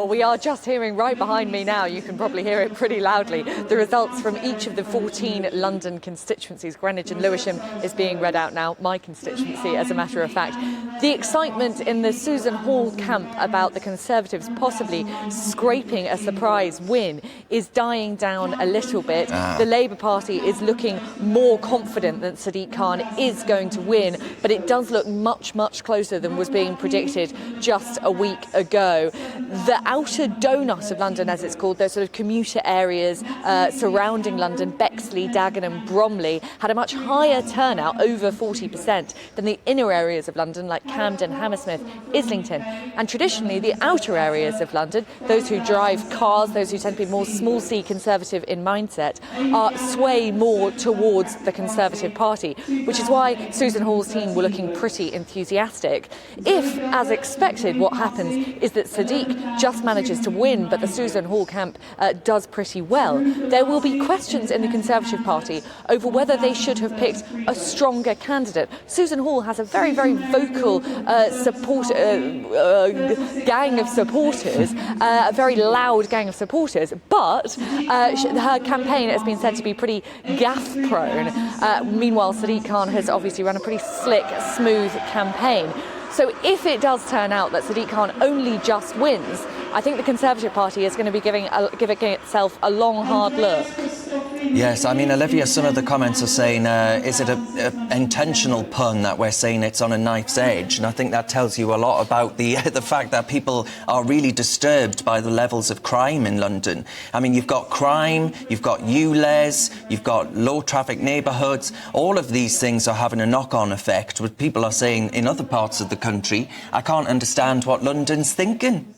Well, we are just hearing right behind me now, you can probably hear it pretty loudly, the results from each of the 14 London constituencies. Greenwich and Lewisham is being read out now, my constituency as a matter of fact. The excitement in the Susan Hall camp about the Conservatives possibly scraping a surprise win is dying down a little bit. The Labour Party is looking more confident that Sadiq Khan is going to win, but it does look much, much closer than was being predicted just a week ago. The outer donut of London, as it's called, those sort of commuter areas surrounding London, Bexley, Dagenham, Bromley, had a much higher turnout, over 40%, than the inner areas of London like Camden, Hammersmith, Islington. And traditionally, the outer areas of London, those who drive cars, those who tend to be more small C Conservative in mindset, sway more towards the Conservative Party, which is why Susan Hall's team were looking pretty enthusiastic. If, as expected, what happens is that Sadiq just manages to win, but the Susan Hall camp does pretty well, there will be questions in the Conservative Party over whether they should have picked a stronger candidate. Susan Hall has a very, very vocal gang of supporters, a very loud gang of supporters, but her campaign has been said to be pretty gaffe-prone. Meanwhile, Sadiq Khan has obviously run a pretty slick, smooth campaign. So if it does turn out that Sadiq Khan only just wins, I think the Conservative Party is going to be giving itself a long, hard look. Yes, I mean, Olivia, some of the comments are saying, is it an intentional pun that we're saying it's on a knife's edge? And I think that tells you a lot about the fact that people are really disturbed by the levels of crime in London. I mean, you've got crime, you've got ULEZ, you've got low-traffic neighbourhoods. All of these things are having a knock-on effect, what people are saying in other parts of the country. I can't understand what London's thinking.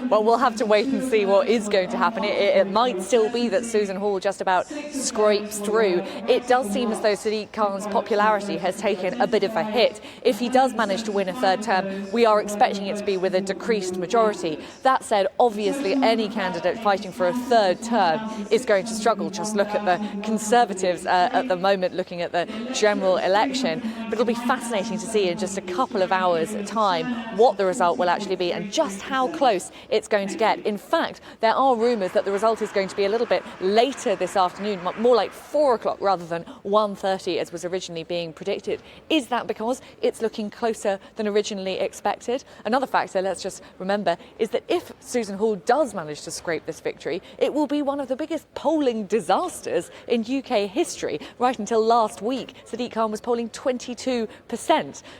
Well, we'll have to wait and see what is going to happen. It might still be that Susan Hall just about scrapes through. It does seem as though Sadiq Khan's popularity has taken a bit of a hit. If he does manage to win a third term, we are expecting it to be with a decreased majority. That said, obviously, any candidate fighting for a third term is going to struggle. Just look at the Conservatives at the moment, looking at the general election. But it'll be fascinating to see in just a couple of hours' time what the result will actually be and just how close it's going to get. In fact, there are rumours that the result is going to be a little bit later this afternoon, more like 4 o'clock rather than 1:30 as was originally being predicted. Is that because it's looking closer than originally expected? Another factor, let's just remember, is that if Susan Hall does manage to scrape this victory, it will be one of the biggest polling disasters in UK history. Right until last week, Sadiq Khan was polling 22%.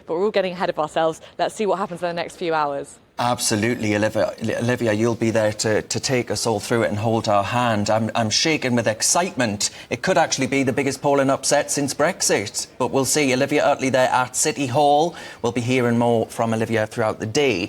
But we're all getting ahead of ourselves. Let's see what happens in the next few hours. Absolutely, Olivia, you'll be there to take us all through it and hold our hand. I'm shaken with excitement. It could actually be the biggest polling upset since Brexit. But we'll see. Olivia Utley there at City Hall. We'll be hearing more from Olivia throughout the day.